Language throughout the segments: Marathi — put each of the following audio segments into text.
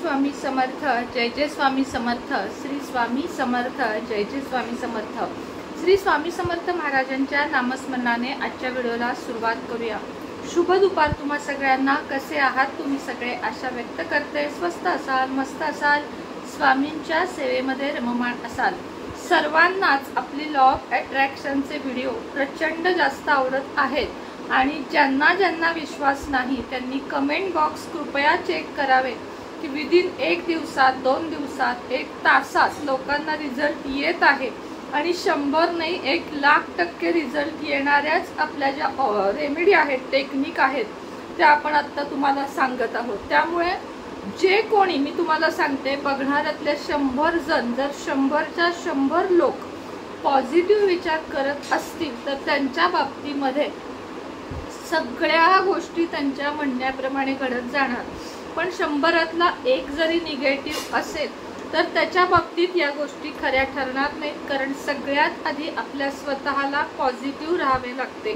स्वामी समर्थ, जय जय स्वामी समर्थ, श्री स्वामी समर्थ, जय जय स्वामी समर्थ। श्री स्वामी समर्थ महाराजांच्या नामस्मरणाने आजच्या व्हिडिओला सुरुवात करूया। शुभ दुपार तुम्हा सगळ्यांना। कसे आहात तुम्ही सगळे? आशा व्यक्त करते स्वस्थ असाल, मस्त असाल, स्वामींच्या सेवेमध्ये रममाण असाल। सर्वांनाच आपली लॉ ऑफ अट्रॅक्शनचे व्हिडिओ प्रचंड जास्त आवडत आहेत आणि ज्यांना ज्यांना विश्वास नाही त्यांनी कमेंट बॉक्स कृपया चेक करावे की विदिन 1 दिवसात, 2 दिवसात, 1 तासात लोकांना रिझल्ट येत आहे आणि 100 नाही 1,00,000% रिझल्ट येणाऱ्याच आपल्या ज्या रेमेडी आहेत, टेक्निक आहेत, त्या आपण आता तुम्हाला सांगत आहोत। त्यामुळे जे कोणी मी तुम्हाला सांगते बघणाऱ्यातले 100 जण जर 100च्या 100 लोक पॉझिटिव्ह विचार करत असतील तर त्यांच्या बाबतीमध्ये सगळ्या गोष्टी त्यांच्या म्हणण्याप्रमाणे घडत जाणार। पण 100तला 1 जरी निगेटिव्ह असेल तर त्याच्या बाबतीत या गोष्टी खऱ्या ठरणार नाहीत, कारण सगळ्यात आधी आपल्या स्वतःला पॉझिटिव्ह राहावे लागते।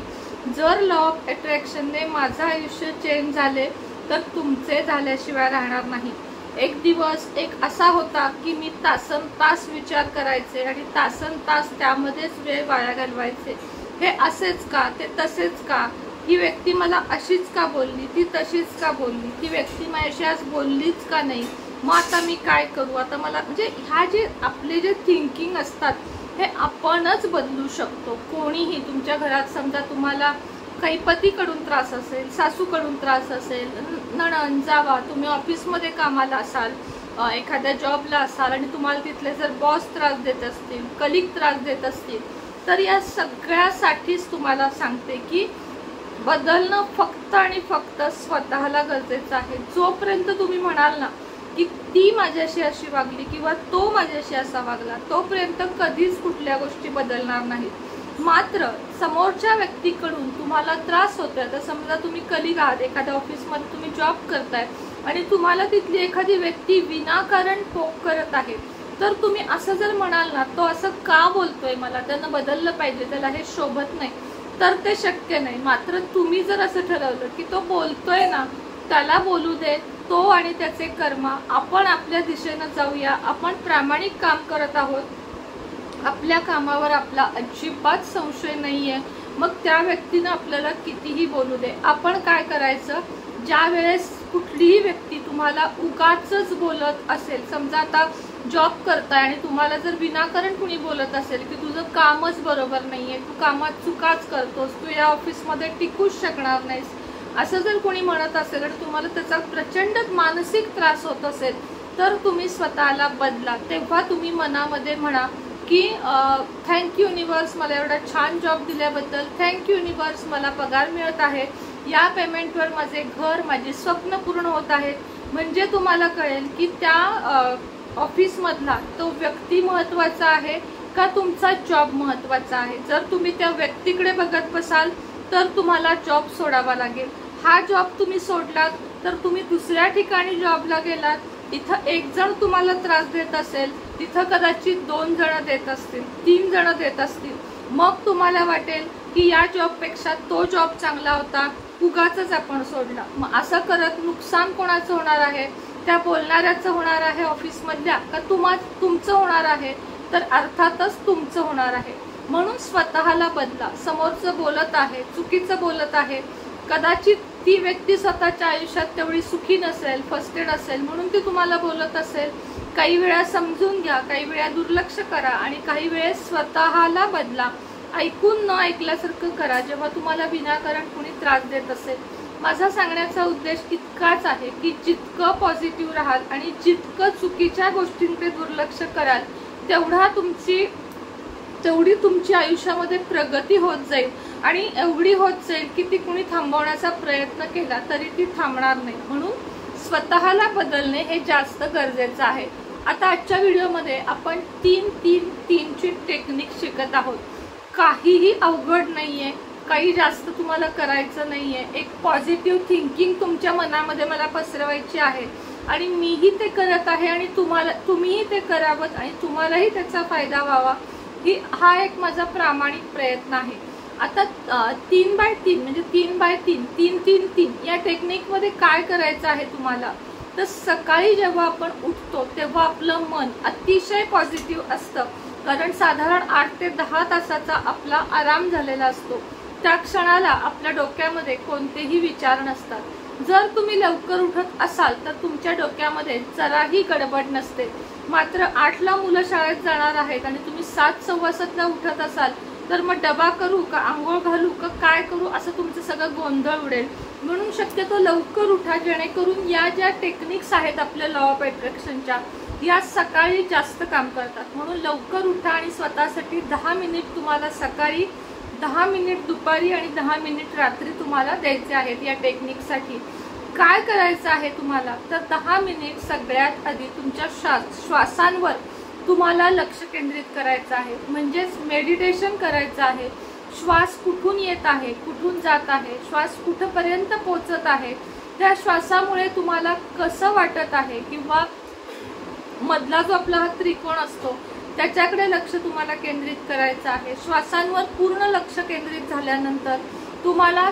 जर लॉ ऑफ अट्रॅक्शनने माझं आयुष्य चेंज झाले तर तुमचे झाल्याशिवाय राहणार नाही। एक दिवस एक असा होता की मी तासनतास विचार करायचे आणि तासनतास त्यामध्येच वेळ वाया घालवायचे। हे असेच का, ते तसेच का, ही व्यक्ती मला अशीच का बोलली, ती तशीच का बोलली, ती व्यक्ती माझ्याशी आज बोललीच का नाही, मग आता मी काय करू, आता मला म्हणजे ह्या जे आपले जे थिंकिंग असतात हे आपणच बदलू शकतो। कोणीही तुमच्या घरात समजा तुम्हाला काही पतीकडून त्रास असेल, सासूकडून त्रास असेल, नणंद जावा, तुम्ही ऑफिसमध्ये कामाला असाल, एखाद्या जॉबला असाल आणि तुम्हाला तिथले जर बॉस त्रास देत असतील, कलिग त्रास देत असतील, तर या सगळ्यासाठीच तुम्हाला सांगते की बदलणं फक्त आणि फक्त स्वतःला गरजेचं आहे। जोपर्यंत तुम्ही म्हणाल ना की ती माझ्याशी अशी वागली किंवा तो माझ्याशी असा वागला, तोपर्यंत कधीच कुठल्या गोष्टी बदलणार नाहीत। मात्र समोरच्या व्यक्तीकडून तुम्हाला त्रास होतोय, तर समजा तुम्ही कलिग आहात, एखाद्या ऑफिसमध्ये तुम्ही जॉब करताय आणि तुम्हाला तिथली एखादी व्यक्ती विनाकारण पोक करत आहे, तर तुम्ही असं जर म्हणाल ना, तो असं का बोलतोय, मला त्यानं बदललं पाहिजे, त्याला हे शोभत नाही, तर ते शक्य नाही। मात्र तुम्ही जर असं ठरवलं की तो बोलतोय ना, त्याला बोलू दे, तो आणि त्याचे कर्म, आपण आपल्या दिशेनं जाऊया, आपण प्रामाणिक काम करत आहोत, आपल्या कामावर आपला अजिबात संशय नाहीये, मग त्या व्यक्तीनं आपल्याला कितीही बोलू दे। आपण काय करायचं, ज्या वेळेस कुठलीही व्यक्ती तुम्हाला उगाचच बोलत असेल, समजा आता जॉब करताय आणि तुम्हाला जर विनाकारण कुणी बोलत असेल की तुझं कामच बरोबर नाहीये, तू कामात चुकाच करतोस, तू या ऑफिसमध्ये टिकूच शकणार नाहीस, असं जर कोणी म्हणत असेल आणि तुम्हाला त्याचा प्रचंड मानसिक त्रास होत असेल, तर तुम्ही स्वतःला बदला। तेव्हा तुम्ही मनामध्ये म्हणा की थँक्यू युनिवर्स, मला एवढा छान जॉब दिल्याबद्दल, थँक्यू युनिवर्स, मला पगार मिळत आहे, या पेमेंटवर माझे घर, माझे स्वप्न पूर्ण होत आहेत। म्हणजे तुम्हाला कळेल की त्या ऑफिसमधला तो व्यक्ती महत्त्वाचा आहे का तुमचा जॉब महत्त्वाचा आहे। जर तुम्ही त्या व्यक्तीकडे बघत बसाल तर तुम्हाला जॉब सोडावा लागेल। हा जॉब तुम्ही सोडलात तर तुम्ही दुसऱ्या ठिकाणी जॉबला गेलात, इथं 1 जण तुम्हाला त्रास देत असेल, तिथं कदाचित 2 जण देत असतील, 3 जण देत असतील, मग तुम्हाला वाटेल की या जॉबपेक्षा तो जॉब चांगला होता, उगाचच आपण सोडला। मग असं करत नुकसान कोणाचं होणार आहे, त्या बोलणाऱ्याचं होणार आहे ऑफिसमधल्या, का तुमचं होणार आहे, तर अर्थातच तुमचं होणार आहे। म्हणून स्वतःला बदला। समोरचं बोलत आहे, चुकीचं बोलत आहे, कदाचित ती व्यक्ती स्वतःच्या आयुष्यात तेवढी सुखी नसेल, फस्टेड असेल, म्हणून ती तुम्हाला बोलत असेल। काही वेळा समजून घ्या, काही वेळा दुर्लक्ष करा आणि काही वेळेस स्वतःला बदला। ऐकून न ऐकल्यासारखं करा जेव्हा तुम्हाला विनाकारण कुणी त्रास देत असेल। माझा सांगण्याचा उद्देश इतकाच आहे की जितकं पॉझिटिव्ह राहाल आणि जितकं चुकीच्या गोष्टींकडे दुर्लक्ष कराल तेवढी तुमची आयुष्यामध्ये प्रगती होत जाईल आणि एवढी होत जाईल की ती कुणी थांबवण्याचा प्रयत्न केला तरी ती थांबणार नाही। म्हणून स्वतःला बदलणे हे जास्त गरजेचं आहे। आता आजच्या व्हिडिओमध्ये आपण 3-3-3 ची टेक्निक शिकत आहोत। काहीही अवघड नाहीये, काही जास्त तुम्हाला करायचं नाहीये। एक पॉझिटिव्ह थिंकिंग तुमच्या मनामध्ये मला पसरवायची आहे आणि मीही ते करत आहे आणि तुम्हीही ते करावं आणि तुम्हालाही त्याचा फायदा व्हावा, हा एक माझा प्रामाणिक प्रयत्न आहे। आता 3x3 म्हणजे 3x3 3-3-3 या टेक्निकमध्ये काय करायचं आहे तुम्हाला तर सकाळी जेव्हा आपण उठतो तेव्हा आपलं मन अतिशय पॉझिटिव्ह असतं, कारण साधारण 8 ते 10 तासाचा आपला आराम झालेला असतो. त्या क्षणाला आपल्या डोक्यामध्ये कोणतेही विचार नसतात. जर तुम्ही लवकर उठत असाल तर तुमच्या डोक्यामध्ये जराही गडबड नसते. मात्र 8ला मुलं शाळेत जाणार आहेत आणि तुम्ही 7:15ला उठत असाल तर मग डबा करू का, आंघोळ घालू का, काय करू, असं तुमचं सगळं गोंधळ उडेल. म्हणून शक्यतो लवकर उठा, जेणेकरून या ज्या टेक्निक्स आहेत आपल्या लॉ ऑफ अट्रॅक्शनच्या, या सकाळी जास्त काम करतात. म्हणून लवकर उठा आणि स्वतःसाठी 10 मिनिट तुम्हाला सकाळी, 10 मिनिट दुपारी आणि 10 मिनिट रात्री तुम्हाला द्यायचे आहेत. या टेक्निकसाठी काय करायचं आहे तुम्हाला, तर 10 मिनिट सगळ्यात आधी तुमच्या श्वासांवर तुम्हाला लक्ष केंद्रित करायचं आहे, म्हणजेच मेडिटेशन करायचं आहे. श्वास कुठून येत आहे, कुठून जात आहे, श्वास कुठपर्यंत पोहोचत आहे, त्या श्वासामुळे तुम्हाला कसं वाटत आहे, किंवा मधला जो आपला हा त्रिकोण असतो त्याच्याकडे लक्ष तुम्हाला केंद्रित करायचं आहे. श्वासांवर पूर्ण लक्ष केंद्रित झाल्यानंतर तुम्हाला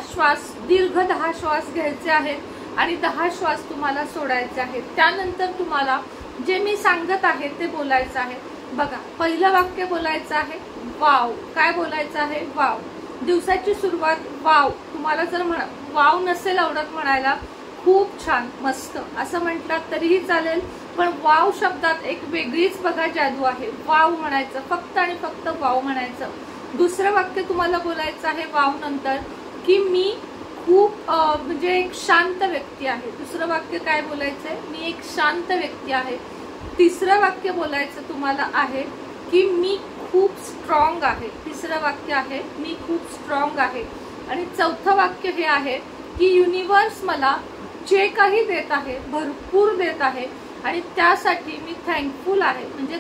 दीर्घ 10 श्वास घ्यायचे आहेत आणि 10 श्वास तुम्हाला सोडायचे आहेत. त्यानंतर तुम्हाला जे मी सांगत आहे ते बोलायचं आहे. बघा, पहिलं वाक्य बोलायचं आहे वाव. काय बोलायचं आहे? वाव. दिवसाची सुरुवात वाव. तुम्हाला जर वाव नसेल आवडत म्हणायला, खूप छान, मस्त असं म्हटलात तरीही चालेल, पण वाव शब्दात एक वेगळीच बघा जादू आहे. वाव म्हणायचं, फक्त आणि फक्त वाव म्हणायचं. दुसरं वाक्य तुम्हाला बोलायचं आहे वाव नंतर की मी खूप म्हणजे एक शांत व्यक्ती आहे. दुसरं वाक्य काय बोलायचंय? मी एक शांत व्यक्ती आहे. तिसरं वाक्य बोलायचं तुम्हाला आहे की मी खूप स्ट्रॉंग आहे. तिसरं वाक्य आहे मी खूप स्ट्रॉंग आहे. आणि चौथं वाक्य हे आहे की युनिवर्स मला जे काही देत आहे भरपूर देत आहे आणि त्यासाठी मी थँकफुल आहे, म्हणजे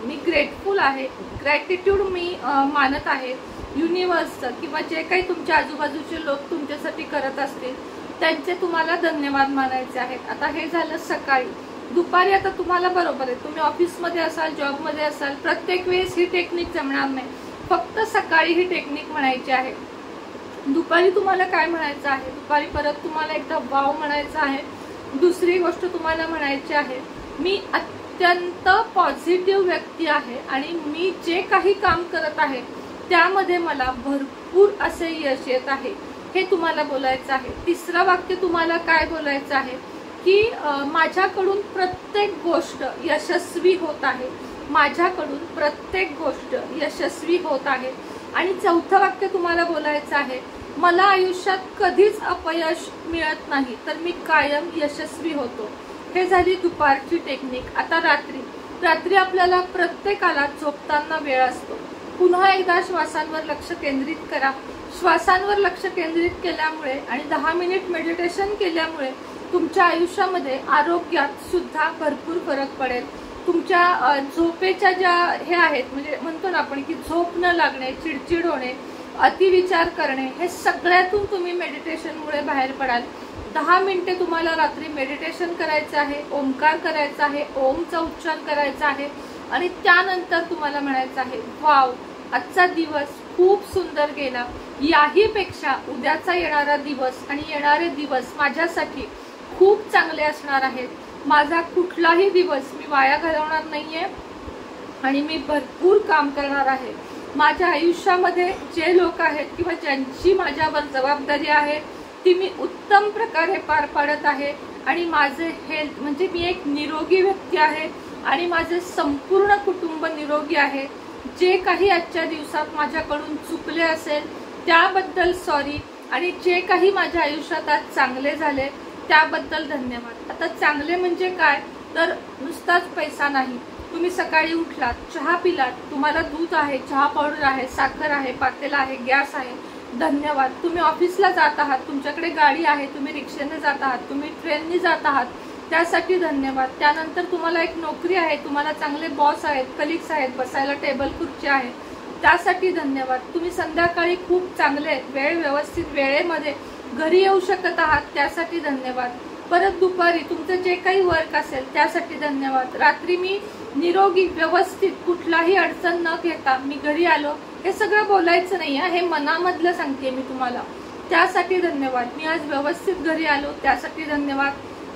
मी ग्रेटफुल आहे. ग्रॅटिट्यूड मी मानत आहे युनिवर्सचं, किंवा जे काही तुमच्या आजूबाजूचे लोक तुमच्यासाठी करत असतील त्यांचे तुम्हाला धन्यवाद मानायचे आहेत. आता हे झालं सकाळी. दुपारी आता तुम्हाला बरोबर आहे, तुम्ही ऑफिसमध्ये असाल, जॉबमध्ये असाल, प्रत्येक वेळेस ही टेक्निक जमणार नाही, फक्त सकाळी ही टेक्निक म्हणायची आहे. दुपारी तुम्हाला काय म्हणायचं आहे? दुपारी परत तुम्हाला एकदा वाव म्हणायचं आहे. दुसरी गोष्ट तुम्हाला म्हणायची आहे मी अत्यंत पॉझिटिव्ह व्यक्ती आहे आणि मी जे काही काम करत आहे त्यामध्ये मला भरपूर असे यश येत आहे, हे तुम्हाला बोलायचं आहे. तिसरं वाक्य तुम्हाला काय बोलायचं आहे की माझ्याकडून प्रत्येक गोष्ट यशस्वी होत आहे. माझ्याकडून प्रत्येक गोष्ट यशस्वी होत आहे. आणि चौथं वाक्य तुम्हाला बोलायचं आहे मला आयुष्यात कधीच अपयश मिळत नाही, तर मी कायम यशस्वी होतो. हे झाली दुपारची टेक्निक. आता रात्री आपल्याला प्रत्येकाला झोपताना वेळ असतो. पुन्हा एकदा श्वासांवर लक्ष केंद्रित करा. श्वासांवर लक्ष केंद्रित केल्यामुळे आणि 10 मिनिट मेडिटेशन केल्यामुळे तुमच्या आयुष्यामध्ये आरोग्यात सुद्धा भरपूर फरक पडेल. तुमच्या झोपेच्या ज्या हे आहेत, म्हणजे म्हणतो ना आपण की झोप न लागणे, चिडचिड होणे, अतिविचार करणे, हे सगळ्यातून तुम्ही मेडिटेशनमुळे बाहेर पडाल. 10 मिनिटे तुम्हाला रात्री मेडिटेशन करायचं आहे, ओंकार करायचा आहे, ओमचा उच्चार करायचा आहे आणि त्यानंतर तुम्हाला म्हणायचं आहे वाव, आजचा दिवस खूप सुंदर गेला. याही पेक्षा उद्याचा येणारा दिवस आणि येणारे दिवस माझ्यासाठी खूप चांगले असणार आहेत. माझा कुठलाही दिवस मी वाया घालवणार नाहीये आणि मी भरपूर काम करणार आहे. माझ्या आयुष्यामध्ये जे लोक आहेत किंवा ज्यांची माझ्यावर जबाबदारी आहे ती मी उत्तम प्रकारे पार पाडत आहे आणि माझे हेल्थ, म्हणजे मी एक निरोगी व्यक्ती आहे आणि माझे संपूर्ण कुटुंब निरोगी आहे. जे काही आजच्या दिवसात माझ्याकडून चुकले असेल त्याबद्दल सॉरी, आणि जे काही माझ्या आयुष्यात आज चांगले झाले त्याबद्दल धन्यवाद. आता चांगले म्हणजे काय, तर नुसताच पैसा नाही. तुम्ही सकाळी उठलात, चहा पिलात, तुम्हाला दूध आहे, चहा पावडर आहे, साखर आहे, पातेला आहे, गॅस आहे, धन्यवाद. तुम्ही ऑफिसला जात आहात, तुमच्याकडे गाडी आहे, तुम्ही रिक्षाने जात आहात, तुम्ही ट्रेनने जात आहात, त्यासाठी धन्यवाद. त्यानंतर तुम्हाला एक नोकरी आहे, तुम्हाला चांगले बॉस आहेत, कलिग्स आहेत, बसायला टेबल खुर्ची आहे, त्यासाठी धन्यवाद. तुम्ही संध्याकाळी खूप चांगले व्यवस्थित वेळेमध्ये घरी येऊ शकत आहात, त्यासाठी धन्यवाद. परत दुपारी तुमचं जे काही वर्क असेल त्यासाठी धन्यवाद. रात्री मी निरोगी व्यवस्थित कुठलाही अडचण न घेता मी घरी आलो, हे सगळं बोलायचं नाही, हे मनामधलं सांगते मी तुम्हाला, त्यासाठी धन्यवाद. मी आज व्यवस्थित घरी आलो त्यासाठी धन्यवाद.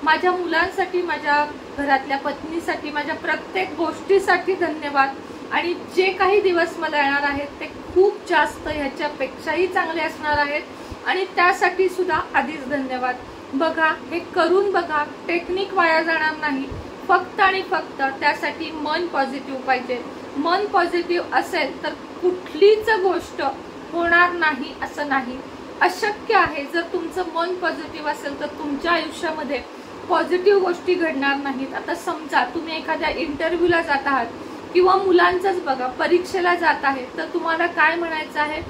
माझ्या मुलांसाठी, माझ्या घरातल्या पत्नीसाठी, माझ्या प्रत्येक गोष्टीसाठी धन्यवाद. आणि जे काही दिवस मला येणार आहेत ते खूप जास्त ह्याच्यापेक्षाही चांगले असणार आहेत आणि त्यासाठी सुद्धा आधीच धन्यवाद. बघा, हे करून बघा, टेक्निक वाया जाणार नाही. फक्त आणि फक्त त्यासाठी मन पॉझिटिव्ह पाहिजे. मन पॉझिटिव्ह असेल तर कुठलीच गोष्ट होणार नाही असं नाही, अशक्य आहे. जर तुमचं मन पॉझिटिव्ह असेल तर तुमच्या आयुष्यामध्ये पॉझिटिव्ह गोष्टी घडणार नाहीत. आता समजा तुम्ही एखाद्या इंटरव्ह्यूला जात आहात किंवा मुलांचंच बघा, परीक्षेला जात आहे, तर तुम्हाला काय म्हणायचं आहे?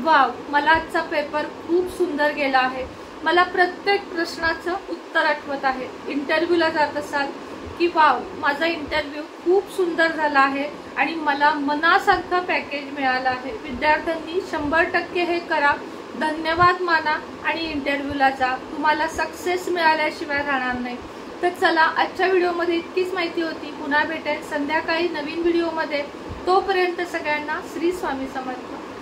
वाव, मला आजचा पेपर खूप सुंदर गेला आहे, मला प्रत्येक प्रश्नाचं उत्तर आठवत आहे. इंटरव्ह्यूला जात असाल की वाव, माझा इंटरव्ह्यू खूप सुंदर झाला आहे आणि मला मनासारखं पॅकेज मिळालं आहे. विद्यार्थ्यांनी 100% हे करा, धन्यवाद माना आणि इंटरव्ह्यूला जा. तुम्हाला सक्सेस मिळाल्याशिवाय राहणार नाही. तर चला, आजच्या व्हिडिओमध्ये इतकीच माहिती होती. पुन्हा भेटेल संध्याकाळी नवीन व्हिडिओमध्ये. तोपर्यंत सगळ्यांना श्री स्वामी समर्थ.